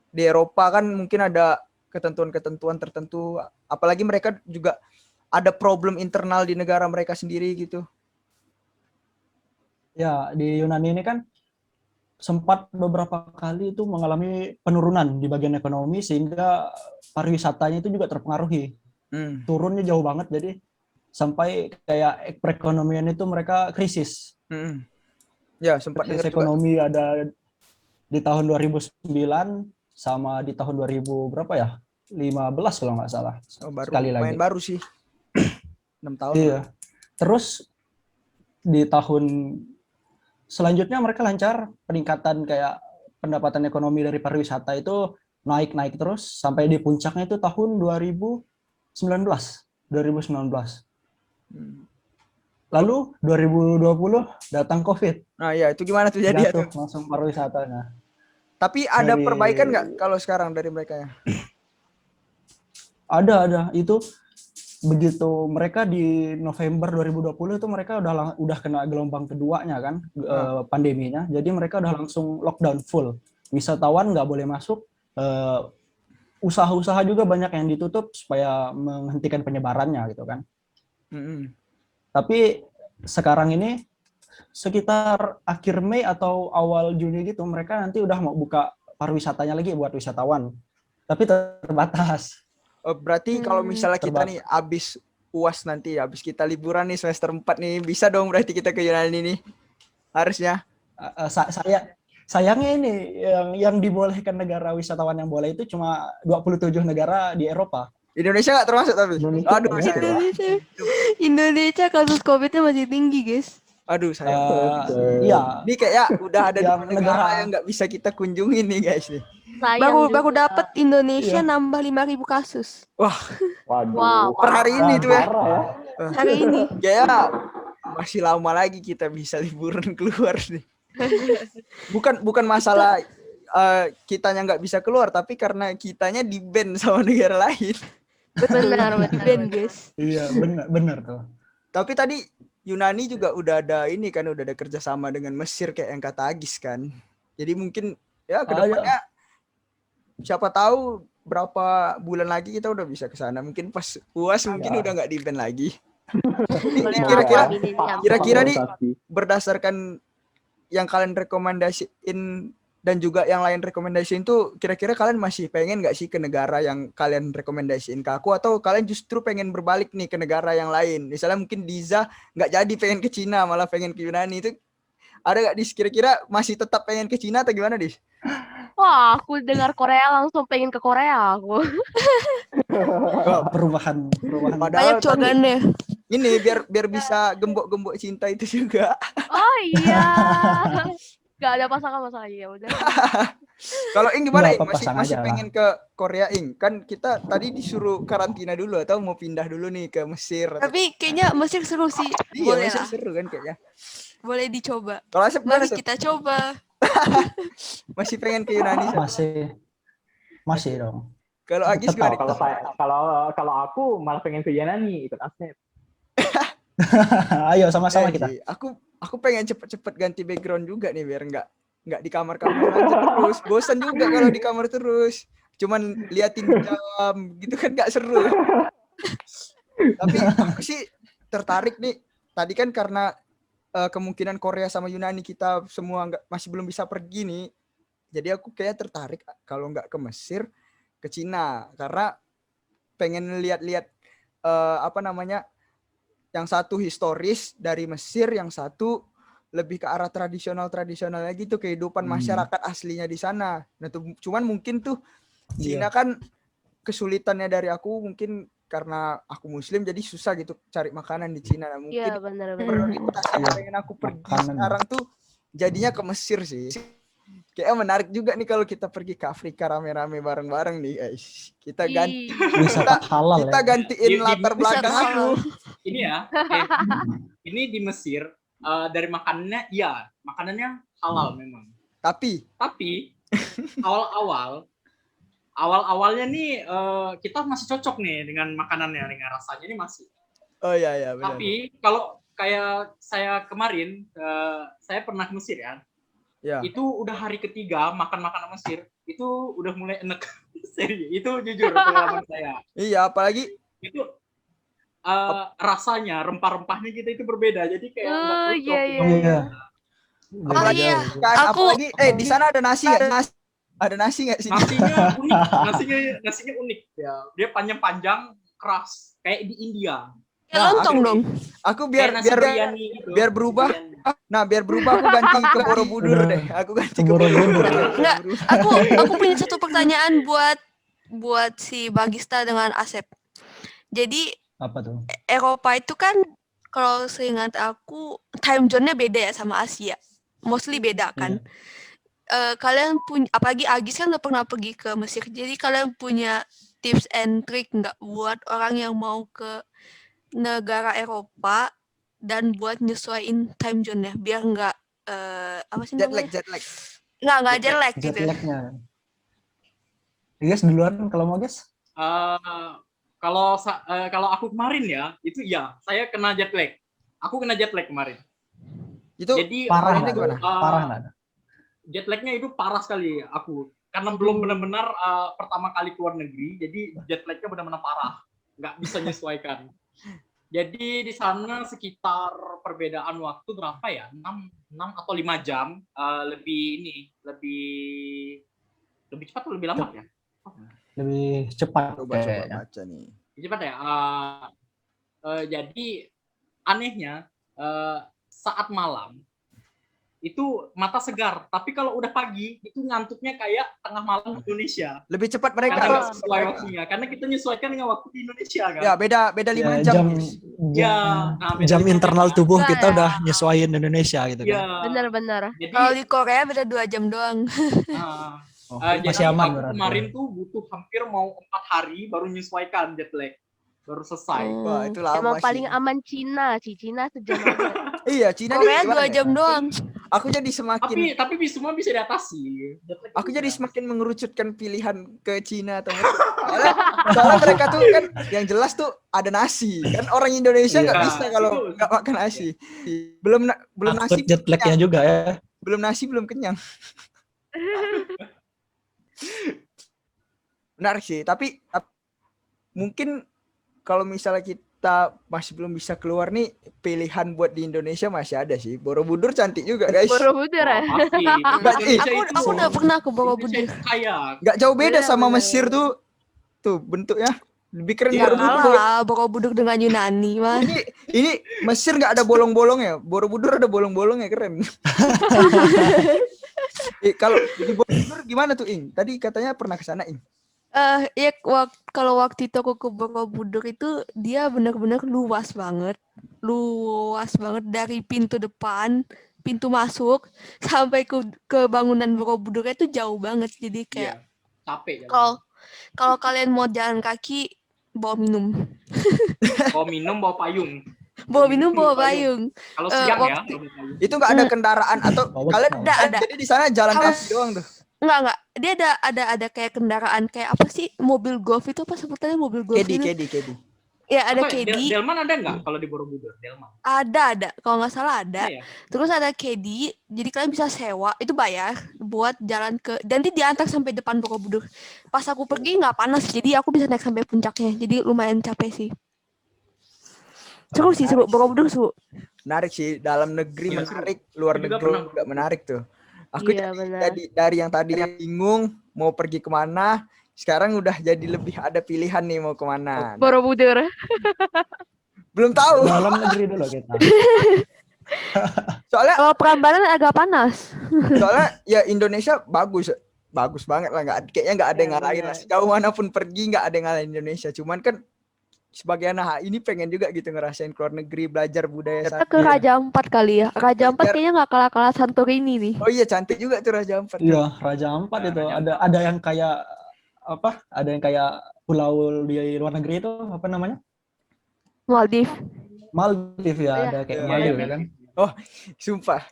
di Eropa kan mungkin ada ketentuan-ketentuan tertentu, apalagi mereka juga ada problem internal di negara mereka sendiri gitu. Ya, di Yunani ini kan sempat beberapa kali itu mengalami penurunan di bagian ekonomi sehingga pariwisatanya itu juga terpengaruhi. Turunnya jauh banget, jadi sampai kayak perekonomian itu mereka krisis. Ya, sempat dengar juga. Ekonomi ada di tahun 2009 sama di tahun 2000 berapa ya? 15 kalau nggak salah. Sekali lagi. Main baru sih. 6 tahun. Iya. Terus di tahun selanjutnya mereka lancar, peningkatan kayak pendapatan ekonomi dari pariwisata itu naik terus sampai di puncaknya itu tahun 2019. Lalu 2020 datang COVID. Nah ya, itu gimana tuh jadi tuh langsung pariwisatanya. Tapi ada perbaikan nggak kalau sekarang dari mereka ya? Ada. Itu begitu mereka di November 2020 itu mereka udah kena gelombang keduanya kan, pandeminya. Jadi mereka udah langsung lockdown full. Wisatawan nggak boleh masuk. Usaha-usaha juga banyak yang ditutup supaya menghentikan penyebarannya gitu kan. Tapi sekarang ini sekitar akhir Mei atau awal Juni gitu mereka nanti udah mau buka pariwisatanya lagi buat wisatawan. Tapi terbatas. Berarti kalau misalnya kita nih abis UAS nanti, abis kita liburan nih semester 4 nih, bisa dong berarti kita ke Yunani nih. Harusnya. Sayangnya ini yang dibolehkan negara wisatawan yang boleh itu cuma 27 negara di Eropa. Indonesia nggak termasuk tapi. Aduh, Indonesia kasus COVID-nya masih tinggi, guys. Aduh, sayang. Iya. Ini kayak udah ada di negara yang nggak bisa kita kunjungi nih, guys nih. Baru dapat Indonesia nambah 5.000 kasus. Wah. Wow. Per hari ini tuh ya. Hari ini. Ya, masih lama lagi kita bisa liburan keluar nih. Bukan masalah kitanya nggak bisa keluar, tapi karena kitanya di-ban sama negara lain. Benar, di-ban, guys. Iya, benar tuh. Tapi tadi Yunani juga udah ada ini kan, udah ada kerjasama dengan Mesir kayak yang kata Agis kan. Jadi mungkin ya kedepannya siapa tahu berapa bulan lagi kita udah bisa ke sana. Mungkin pas UAS mungkin udah nggak di-ban lagi. Ini kira-kira nih berdasarkan yang kalian rekomendasiin dan juga yang lain rekomendasiin tuh, kira-kira kalian masih pengen nggak sih ke negara yang kalian rekomendasiin ke aku, atau kalian justru pengen berbalik nih ke negara yang lain? Misalnya mungkin Diza nggak jadi pengen ke Cina, malah pengen ke Yunani, itu ada nggak Dis? Kira-kira masih tetap pengen ke Cina atau gimana Dis? Wah, aku dengar Korea langsung pengen ke Korea aku. Perubahan. Banyak cogan deh. Ini biar bisa gembok-gembok cinta itu juga. Oh iya. Gak ada pasangan ya udah. Kalau Ing gimana Ing? Nggak, Masih aja pengen ke Korea Ing? Kan kita tadi disuruh karantina dulu, atau mau pindah dulu nih ke Mesir? Tapi kayaknya Mesir seru sih. Iya, Boleh Mesir lah. seru kan kayaknya. Boleh dicoba. Kalau Asep gimana, Mari Asep? kita coba. Masih pengen ke Yunani? Asep? Masih dong. Kalau Agis gimana? Kalau aku malah pengen ke Yunani, ikut Asep. Ayo sama-sama kita. Aku pengen cepet-cepet ganti background juga nih, biar nggak di kamar-kamar aja terus. Bosan juga kalau di kamar terus. Cuman liatin jam gitu kan nggak seru. Tapi aku sih tertarik nih. Tadi kan karena kemungkinan Korea sama Yunani kita semua masih belum bisa pergi nih. Jadi aku kayak tertarik kalau nggak ke Mesir, ke Cina, karena pengen lihat-lihat yang satu historis dari Mesir, yang satu lebih ke arah tradisional-tradisionalnya gitu, kehidupan masyarakat aslinya di sana. Nah, cuman mungkin tuh Cina kan kesulitannya dari aku mungkin karena aku Muslim, jadi susah gitu cari makanan di Cina. Nah, mungkin Iya, benar. prioritas yang pengen aku pergi sekarang tuh jadinya ke Mesir sih. Kayaknya menarik juga nih kalau kita pergi ke Afrika rame-rame bareng-bareng nih, guys. Kita ganti wisata halal kita gantiin latar belakang wisata aku. Ini ya, ini di Mesir dari makanannya, iya makanannya halal memang. Tapi awalnya nih kita masih cocok nih dengan makanannya, dengan rasanya ini masih. Oh iya benar. Tapi kalau kayak saya kemarin, saya pernah ke Mesir ya. Ya. Itu udah hari ketiga makan makanan Mesir, itu udah mulai enek. Itu jujur pengalaman saya. Iya, apalagi itu rasanya rempah-rempahnya kita itu berbeda, jadi kayak nggak cocok. Iya. Iya. Apalagi di sana ada nasi nggak? Ada nasi nggak sih? Nasinya unik ya, dia panjang-panjang keras kayak di India. Lontong dong. Aku biar berubah. Nah, biar berubah aku ganti ke Borobudur deh. Aku ganti ke Borobudur. Enggak, aku punya satu pertanyaan buat si Bagista dengan Asep. Jadi apa tuh? Eropa itu kan kalau seingat aku time zone-nya beda ya sama Asia. Mostly beda kan. Kalian punya, apalagi Agis kan udah pernah pergi ke Mesir. Jadi kalian punya tips and trick nggak buat orang yang mau ke negara Eropa dan buat nyesuaiin time zone-nya biar nggak apa sih namanya? Jet lag. Nggak jet lag gitu. Jet lag-nya. Guys duluan kalau mau guys. Kalau aku kemarin ya, itu ya saya kena jet lag. Aku kena jet lag kemarin. Itu jadi parah gimana? Parah nggak? Jet lag-nya itu parah sekali aku. Karena belum benar-benar pertama kali keluar negeri, jadi jet lag-nya benar-benar parah. Nggak bisa menyesuaikan. Jadi di sana sekitar perbedaan waktu berapa ya? 6 atau 5 jam. Lebih cepat atau lebih lambat ya? Lebih cepat. Coba baca nih. Cepat ya. Jadi anehnya saat malam itu mata segar, tapi kalau udah pagi itu ngantuknya kayak tengah malam Indonesia. Lebih cepat mereka. Karena nggak sesuai waktunya, karena kita menyesuaikan dengan waktu di Indonesia kan. Ya beda 5 jam. Jam internal tubuh kita udah nyesuaiin Indonesia gitu kan. Benar. Kalau di Korea beda 2 jam doang. Jadi masih aman aku kemarin tuh butuh hampir mau 4 hari baru menyesuaikan jet lag. Baru selesai. Wah, itu lama Emang sih. paling aman Cina sejam aja. Iya, Cina Korea 2 jam doang. Aku jadi semakin tapi semua bisa diatasi. Aku jadi semakin mengerucutkan pilihan ke Cina atau soalnya mereka tuh kan yang jelas tuh ada nasi. Kan orang Indonesia nggak bisa kalau nggak makan nasi. Belum nasi jet lag-nya juga ya. Belum nasi belum kenyang. Menarik sih, tapi mungkin kalau misalnya kita masih belum bisa keluar nih, pilihan buat di Indonesia masih ada sih. Borobudur cantik juga guys. Borobudur ya. Pasti. Aku udah pernah ke Borobudur. Kaya. Nggak jauh beda sama Benar, Mesir tuh. Tuh bentuknya lebih keren Iya, Kalah Borobudur. lah Borobudur dengan Yunani mah. Ini Mesir nggak ada bolong-bolongnya, Borobudur ada bolong-bolongnya, keren. Kalau di Borobudur gimana tuh Ing? Tadi katanya pernah ke sana Ing. Ya kalau waktu itu aku ke Borobudur itu dia benar-benar luas banget dari pintu depan, pintu masuk sampai ke bangunan Borobudur itu jauh banget. Jadi kayak Capek. kalau kalian mau jalan kaki bawa minum, bawa payung. bawa payung. Kalau siang ya. Itu nggak ada kendaraan atau kalian Ada. jadi di sana jalan Kalau- kaki doang tuh. Enggak. Dia ada kayak kendaraan kayak apa sih? Mobil golf itu apa sebutannya mobil golf itu? Kedi. Ya ada Apa, kedi. Delman ada nggak kalau di Borobudur? Delman. Ada. Kalau nggak salah ada. Iya ya? Terus ada kedi, jadi kalian bisa sewa, itu bayar buat jalan dan nanti diantar sampai depan Borobudur. Pas aku pergi nggak panas, jadi aku bisa naik sampai puncaknya. Jadi lumayan capek sih. Seru sih, seru. Borobudur seru. Menarik sih, dalam negeri Iya, menarik, luar Aku juga negeri pernah. juga menarik tuh. Aku Iya, benar. jadi dari yang tadinya bingung mau pergi kemana, sekarang udah jadi lebih ada pilihan nih mau kemana. Borobudur. Belum tahu, Dalam negeri dulu kita. soalnya Kalau Prambanan agak panas. ya Indonesia bagus banget lah, kayaknya nggak ada yang Ya, ngalahin lah. benar. Sejauh manapun pergi nggak ada yang ngalahin Indonesia. Cuman kan sebagai anak HI ini pengen juga gitu ngerasain keluar negeri, belajar budaya Kita sana. ke Raja Ampat kali ya. Raja Ampat Biar- kayaknya nggak kalah-kalah Santorini nih. Oh iya, cantik juga tuh Raja Ampat. Iya, Raja Ampat itu Raja ada yang kayak apa? Ada yang kayak pulau di luar negeri itu apa namanya? Maldives. Maldives ya, Iya. ada kayak Iya, Maldives iya. ya kan? Sumpah.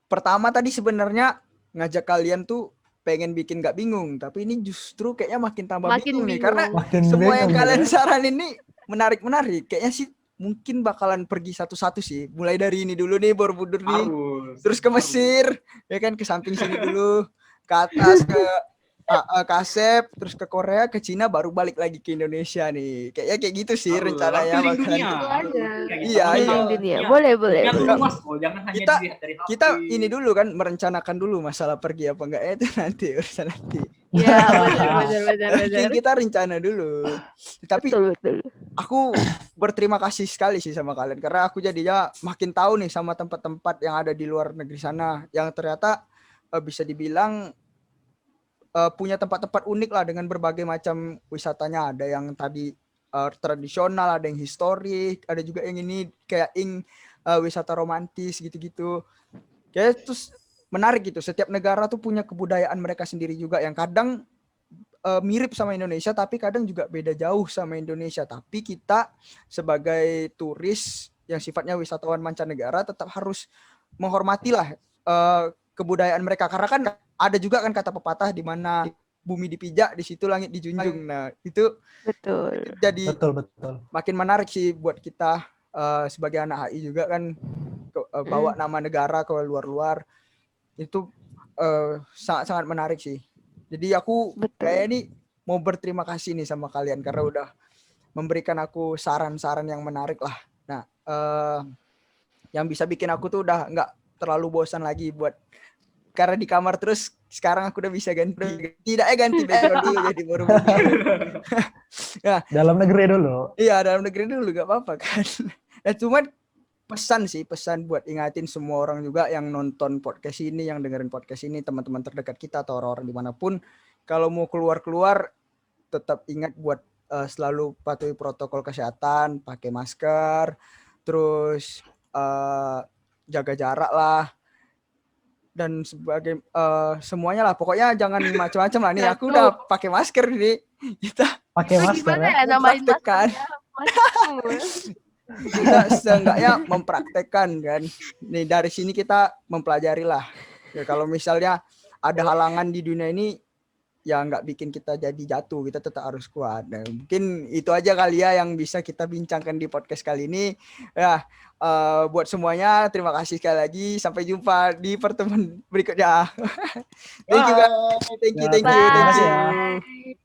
Pertama tadi sebenarnya ngajak kalian tuh pengen bikin nggak bingung, tapi ini justru kayaknya makin tambah Makin bingung nih, bingung. karena Makin semua yang bingung kalian gitu. saranin ini menarik. Kayaknya sih mungkin bakalan pergi satu-satu sih. Mulai dari ini dulu nih, Borobudur nih, Harus. terus ke Mesir, ya kan, ke samping sini dulu, ke atas ke Kasep, terus ke Korea, ke Cina, baru balik lagi ke Indonesia nih. Kayaknya kayak gitu sih Harus. rencananya Keliling bakalan. dunia. Itu aja. Kayak gitu. Iya, Keliling iya. dunia. Boleh. Dunia tuh Iya. luas loh, jangan hanya Kita- dilihat dari HP. Kita ini dulu kan, merencanakan dulu masalah pergi apa enggak itu nanti urusan nanti. Iya, benar. Mungkin kita rencana dulu. Tapi Betul. aku berterima kasih sekali sih sama kalian, karena aku jadinya makin tahu nih sama tempat-tempat yang ada di luar negeri sana yang ternyata bisa dibilang punya tempat-tempat unik lah dengan berbagai macam wisatanya. Ada yang tadi tradisional, ada yang historik, ada juga yang ini kayak wisata romantis gitu-gitu. Kayak terus menarik gitu. Setiap negara tuh punya kebudayaan mereka sendiri juga yang kadang mirip sama Indonesia, tapi kadang juga beda jauh sama Indonesia. Tapi kita sebagai turis yang sifatnya wisatawan mancanegara tetap harus menghormati lah kebudayaan mereka, karena kan ada juga kan kata pepatah di mana bumi dipijak di situ langit dijunjung. Nah itu Betul. jadi Betul. makin menarik sih buat kita sebagai anak HI juga kan, bawa nama negara ke luar-luar itu sangat-sangat menarik sih. Jadi aku Betul. kayak ini mau berterima kasih nih sama kalian karena udah memberikan aku saran-saran yang menarik lah. Nah, yang bisa bikin aku tuh udah nggak terlalu bosan lagi buat, karena di kamar terus sekarang aku udah bisa ganti background dulu jadi Borobudur. Dalam negeri dulu. Iya, dalam negeri dulu gak apa-apa kan. Nah, cuman pesan buat ingatin semua orang juga yang nonton podcast ini, yang dengerin podcast ini, teman-teman terdekat kita atau orang-orang dimanapun, kalau mau keluar tetap ingat buat selalu patuhi protokol kesehatan, pakai masker, terus jaga jarak lah, dan sebagai semuanya lah. Pokoknya jangan macam-macam lah. Nih aku udah pakai masker nih. Kita Pakai Itu masker gimana ya. ya nambahin mempraktekkan. masker? Kita seenggaknya mempraktekkan kan. Nih dari sini kita mempelajari lah. Ya, kalau misalnya ada halangan di dunia ini ya nggak bikin kita jadi jatuh, kita tetap harus kuat. Nah, mungkin itu aja kali ya yang bisa kita bincangkan di podcast kali ini. Ya, buat semuanya terima kasih sekali lagi. Sampai jumpa di pertemuan berikutnya. Thank you guys. Thank you. Terima kasih ya. Bye.